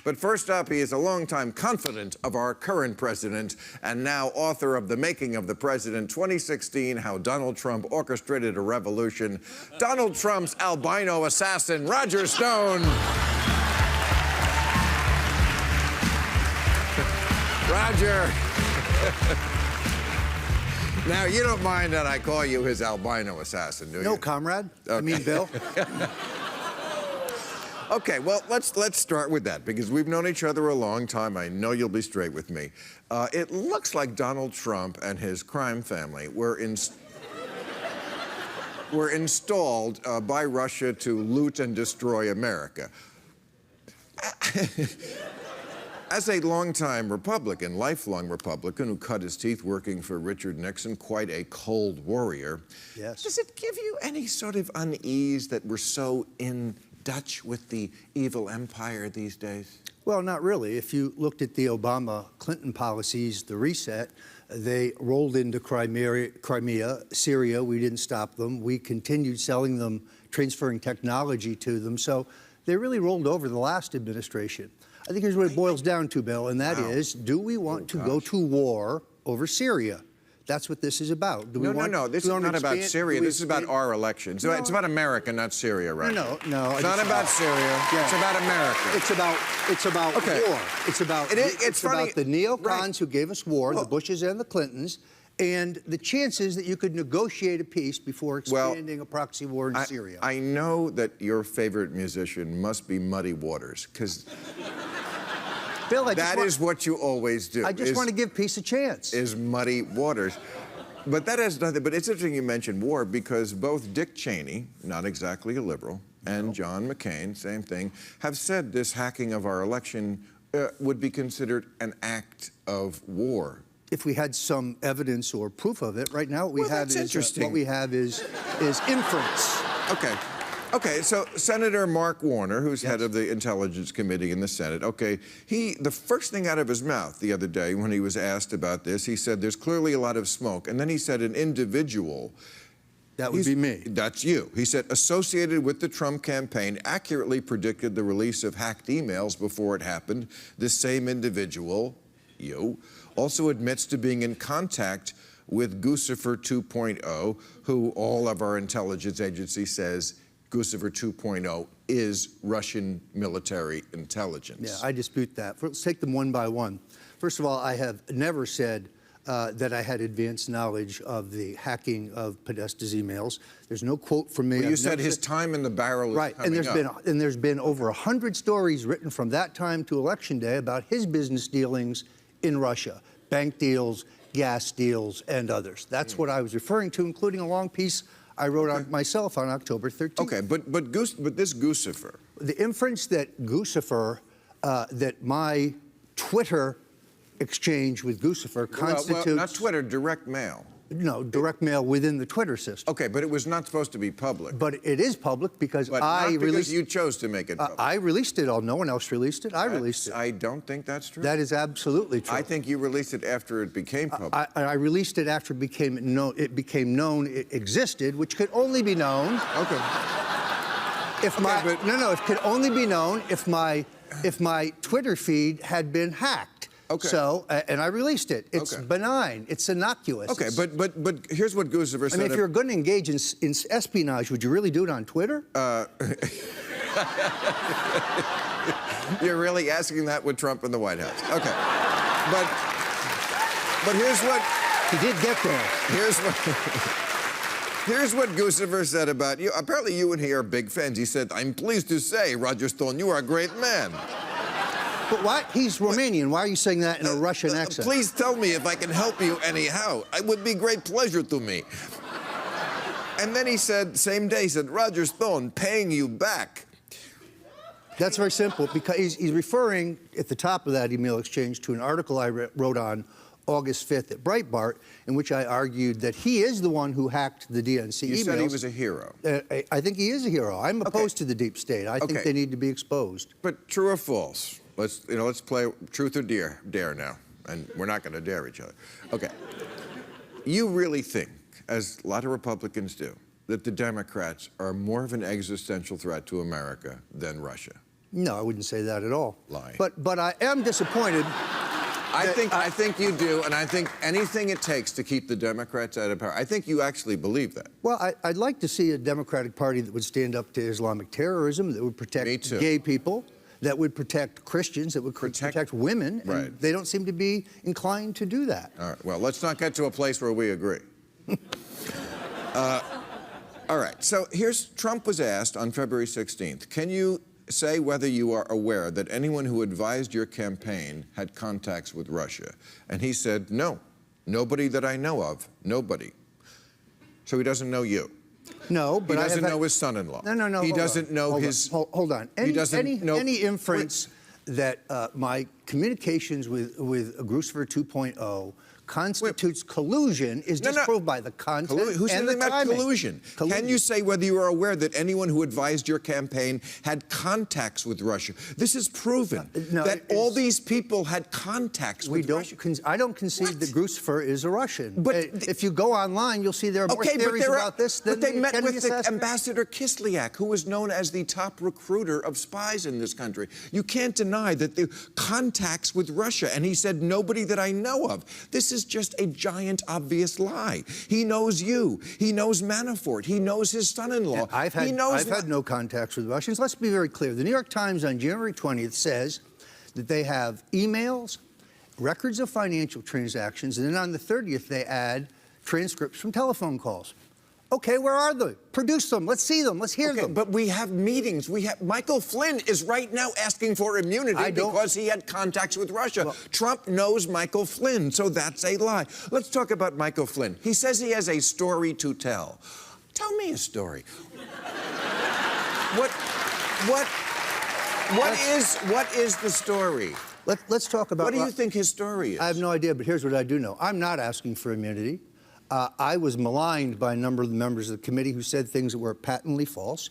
But first up, he is a longtime confidant of our current president and now author of The Making of the President, 2016, How Donald Trump Orchestrated a Revolution, Donald Trump's albino assassin, Roger Stone. Roger. Now, you don't mind that I call you his albino assassin, do you? No, comrade. Okay. I mean, Bill. Okay, well, let's start with that, because we've known each other a long time. I know you'll be straight with me. It looks like Donald Trump and his crime family were installed by Russia to loot and destroy America. As a longtime Republican, lifelong Republican, who cut his teeth working for Richard Nixon, quite a cold warrior, yes. Does it give you any sort of unease that we're so in Dutch with the evil empire these days? Well, not really. If you looked at the Obama-Clinton policies, the reset, they rolled into Crimea, Syria. We didn't stop them. We continued selling them, transferring technology to them. So they really rolled over the last administration. I think here's what it boils down to, Bill, and that is, do we want to go to war over Syria? That's what this is about. Do we want, no. This is not about Syria. This is about our elections. No. It's about America, not Syria, right? No. It's not about Syria. Yeah. It's about America. It's about war. It's about the neocons right. who gave us war, the Bushes and the Clintons, and the chances that you could negotiate a peace before expanding a proxy war in Syria. I know that your favorite musician must be Muddy Waters, because Bill, that is what you always do. I just want to give peace a chance. Is Muddy Waters. But that has nothing, but it's interesting you mentioned war, because both Dick Cheney, not exactly a liberal, and John McCain, same thing, have said this hacking of our election would be considered an act of war. If we had some evidence or proof of it, right now what we have is inference. Okay, so Senator Mark Warner, who's head of the Intelligence Committee in the Senate, the first thing out of his mouth the other day when he was asked about this, he said, there's clearly a lot of smoke. And then he said, an individual. That would be me. That's you. He said, associated with the Trump campaign, accurately predicted the release of hacked emails before it happened. This same individual, you, also admits to being in contact with Guccifer 2.0, who all of our intelligence agencies says Guccifer 2.0 is Russian military intelligence. Yeah, I dispute that. Let's take them one by one. First of all, I have never said that I had advanced knowledge of the hacking of Podesta's emails. There's no quote from me. Well, you said his time in the barrel is coming up. And there's been over 100 stories written from that time to Election Day about his business dealings in Russia, bank deals, gas deals, and others. That's what I was referring to, including a long piece I wrote on myself on October 13th. Okay, but this Guccifer. The inference that Guccifer, that my Twitter exchange with Guccifer constitutes... Well, not Twitter, direct mail. No, direct mail within the Twitter system. Okay, but it was not supposed to be public. But it is public because I released... because you chose to make it public. I released it. No one else released it. I released it. I don't think that's true. That is absolutely true. I think you released it after it became public. I released it after it became known it existed, which could only be known... Okay. It could only be known if my Twitter feed had been hacked. Okay. So, and I released it. It's benign. It's innocuous. Okay, but here's what Guccifer said. I mean, if you're going to engage in espionage, would you really do it on Twitter? You're really asking that with Trump in the White House. Okay. But here's what... He did get there. Here's what Guccifer said about you. Apparently you and he are big fans. He said, I'm pleased to say, Roger Stone, you are a great man. But why? He's Romanian. Why are you saying that in a Russian accent? Please tell me if I can help you anyhow. It would be great pleasure to me. And then he said, same day, he said, Roger Stone, paying you back. That's very simple, because he's referring at the top of that email exchange to an article I wrote on August 5th at Breitbart, in which I argued that he is the one who hacked the DNC emails. You said he was a hero. I think he is a hero. I'm opposed to the deep state. I think they need to be exposed. But true or false? Let's play truth or dare now, and we're not going to dare each other. Okay. You really think, as a lot of Republicans do, that the Democrats are more of an existential threat to America than Russia? No, I wouldn't say that at all. Lying. But I am disappointed. I think you do, and I think anything it takes to keep the Democrats out of power. I think you actually believe that. Well, I'd like to see a Democratic Party that would stand up to Islamic terrorism, that would protect gay people, that would protect Christians, that would protect women. Right. And they don't seem to be inclined to do that. All right. Well, let's not get to a place where we agree. All right. So Trump was asked on February 16th, can you say whether you are aware that anyone who advised your campaign had contacts with Russia? And he said, no, nobody that I know of, nobody. So he doesn't know you. No, but he doesn't know his son-in-law. No. He doesn't know his. Hold on. He doesn't know any inference that my communications with Guccifer 2.0 constitutes collusion is disproved by the content Who said and the about timing. collusion? Can you say whether you are aware that anyone who advised your campaign had contacts with Russia? This is proven that all these people had contacts with Russia. I don't concede that Guccifer is a Russian. But if you go online, you'll see there are more theories about this than But they met with the Ambassador Kislyak, who was known as the top recruiter of spies in this country. You can't deny that the contacts with Russia, and he said, nobody that I know of. This is just a giant, obvious lie. He knows you. He knows Manafort. He knows his son-in-law. I've had no contacts with Russians. Let's be very clear. The New York Times on January 20th says that they have emails, records of financial transactions, and then on the 30th they add transcripts from telephone calls. Okay, where are they? Produce them. Let's see them. Let's hear them. But we have meetings. Michael Flynn is right now asking for immunity because he had contacts with Russia. Well, Trump knows Michael Flynn, so that's a lie. Let's talk about Michael Flynn. He says he has a story to tell. Tell me a story. What is the story? Let's talk about. What do you think his story is? I have no idea, but here's what I do know. I'm not asking for immunity. I was maligned by a number of the members of the committee who said things that were patently false.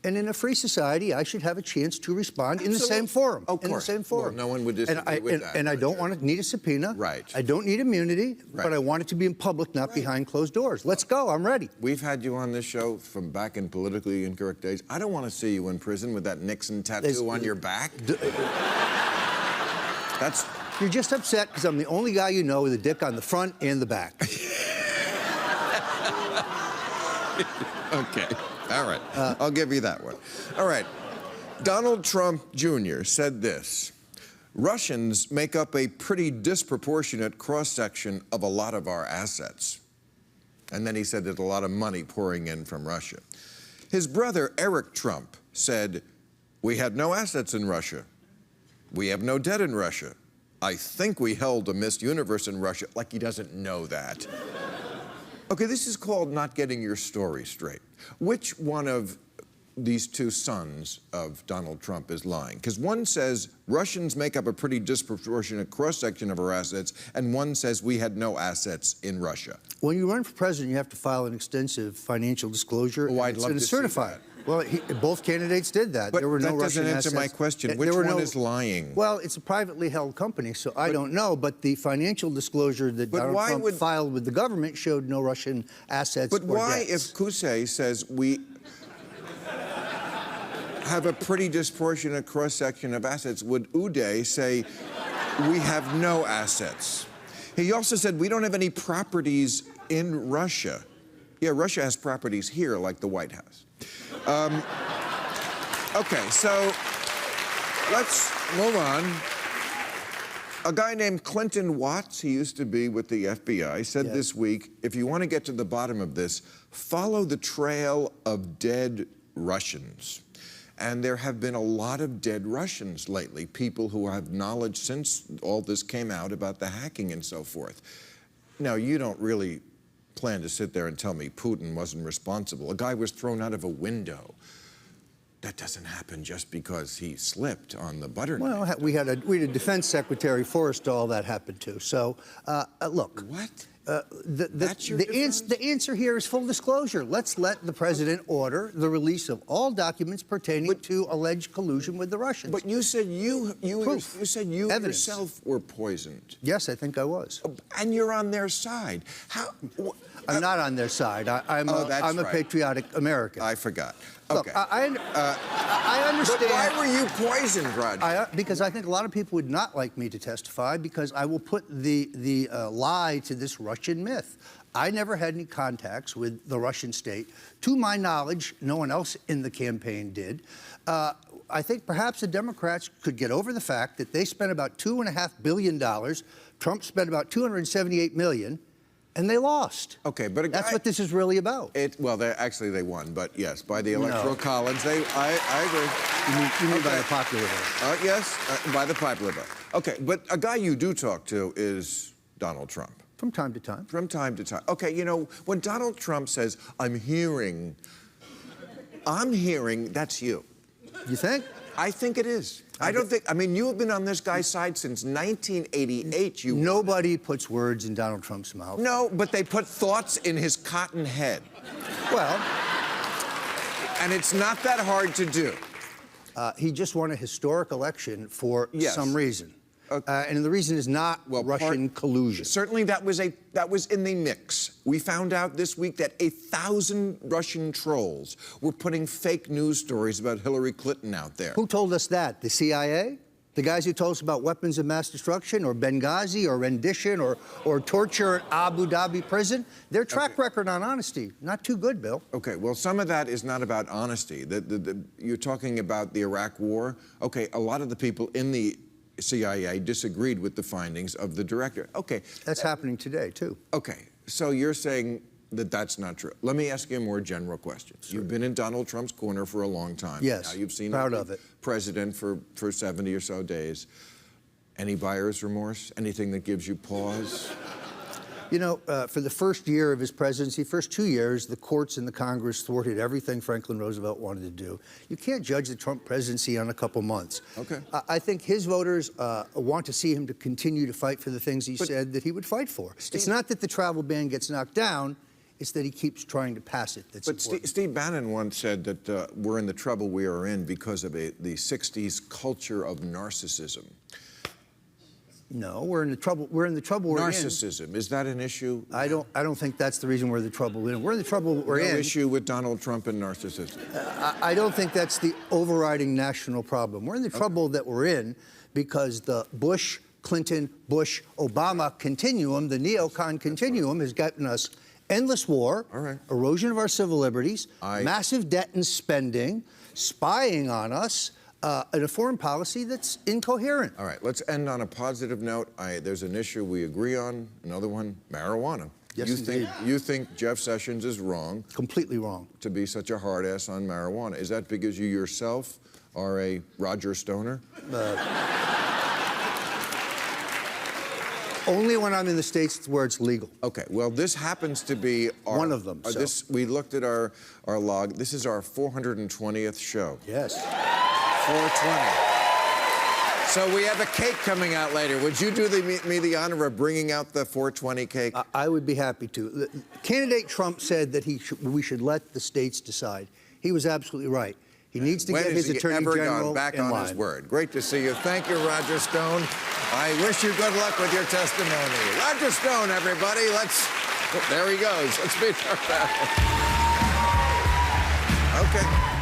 And in a free society, I should have a chance to respond in the same forum. Of course. In the same forum. Well, no one would disagree with that. And I don't want to need a subpoena. Right. I don't need immunity, but I want it to be in public, not behind closed doors. Let's go. I'm ready. We've had you on this show from back in politically incorrect days. I don't want to see you in prison with that Nixon tattoo on your back. You're just upset because I'm the only guy you know with a dick on the front and the back. Okay. All right. I'll give you that one. All right. Donald Trump Jr. said this: Russians make up a pretty disproportionate cross-section of a lot of our assets. And then he said there's a lot of money pouring in from Russia. His brother, Eric Trump, said, we had no assets in Russia. We have no debt in Russia. I think we held a Miss Universe in Russia. Like he doesn't know that. Okay, this is called not getting your story straight. Which one of these two sons of Donald Trump is lying? Because one says Russians make up a pretty disproportionate cross-section of our assets, and one says we had no assets in Russia. When you run for president, you have to file an extensive financial disclosure. Oh, I'd love to certify it. Well, both candidates did that. But there were no Russian assets. That doesn't answer my question. Which one is lying? Well, it's a privately held company, so I don't know. But the financial disclosure that Donald Trump filed with the government showed no Russian assets or debts. But why, if Kusei says we have a pretty disproportionate cross-section of assets, would Uday say we have no assets? He also said we don't have any properties in Russia. Yeah, Russia has properties here, like the White House. Okay, so let's move on. A guy named Clinton Watts, he used to be with the FBI, said this week, if you want to get to the bottom of this, follow the trail of dead Russians. And there have been a lot of dead Russians lately, people who have knowledge since all this came out about the hacking and so forth. Now, you don't really plan to sit there and tell me Putin wasn't responsible. A guy was thrown out of a window. That doesn't happen just because he slipped on the butter knife. Well, we had a defense secretary Forrestal that happened to. So, look. What? The answer here is full disclosure. Let's let the president order the release of all documents pertaining to alleged collusion with the Russians. But you said you yourself were poisoned. Yes, I think I was. And you're on their side. How? I'm not on their side. I'm a patriotic American. I forgot. Look, Okay. I understand. But why were you poisoned, Roger? Because I think a lot of people would not like me to testify because I will put the lie to this Russian myth. I never had any contacts with the Russian state. To my knowledge, no one else in the campaign did. I think perhaps the Democrats could get over the fact that they spent about $2.5 billion. Trump spent about $278 million. And they lost. Okay, but that's what this is really about. Well, they won, but yes, by the electoral college, I agree. You mean by the popular vote? Yes, by the popular vote. Okay, but a guy you do talk to is Donald Trump. From time to time. From time to time. Okay, you know, when Donald Trump says, I'm hearing, that's you. You think? I think it is. I don't think, I mean, you have been on this guy's side since 1988. Nobody puts words in Donald Trump's mouth. No, but they put thoughts in his cotton head. Well. And it's not that hard to do. He just won a historic election for some reason. Okay. And the reason is not Russian collusion. Certainly that was in the mix. We found out this week that 1,000 Russian trolls were putting fake news stories about Hillary Clinton out there. Who told us that? The CIA? The guys who told us about weapons of mass destruction or Benghazi or rendition or torture at Abu Dhabi prison? Their track record on honesty, not too good, Bill. Okay, well, some of that is not about honesty. You're talking about the Iraq War. Okay, a lot of the people in the CIA disagreed with the findings of the director. Okay. That's happening today, too. Okay, so you're saying that that's not true. Let me ask you a more general question. Sure. You've been in Donald Trump's corner for a long time. Yes, now you've seen proud him of it. President for 70 or so days. Any buyer's remorse? Anything that gives you pause? You know, for the first year of his presidency, first 2 years, the courts and the Congress thwarted everything Franklin Roosevelt wanted to do. You can't judge the Trump presidency on a couple months. Okay. I think his voters want to see him to continue to fight for the things he said that he would fight for. It's not that the travel ban gets knocked down, it's that he keeps trying to pass it. That's important. Steve Bannon once said that we're in the trouble we are in because of the 60s culture of narcissism. No, we're in the trouble we're in. Narcissism, is that an issue? I don't think that's the reason we're in the trouble we're in. We're in the trouble we're in. No issue with Donald Trump and narcissism. I don't think that's the overriding national problem. We're in the trouble that we're in because the Bush, Clinton, Bush, Obama continuum, the neocon continuum, has gotten us endless war, erosion of our civil liberties, massive debt and spending, spying on us, and a foreign policy that's incoherent. All right, let's end on a positive note. There's an issue we agree on, another one, marijuana. Yes, indeed. You think Jeff Sessions is wrong? Completely wrong. To be such a hard ass on marijuana. Is that because you yourself are a Roger Stoner? Only when I'm in the states where it's legal. Okay, well, this happens to be one of them. We looked at our log. This is our 420th show. Yes. 420. So we have a cake coming out later. Would you do me the honor of bringing out the 420 cake? I would be happy to. Candidate Trump said that we should let the states decide. He was absolutely right. He needs to get his attorney general back on his word. Great to see you. Thank you, Roger Stone. I wish you good luck with your testimony. Roger Stone, everybody. There he goes. Let's meet our panel. Okay.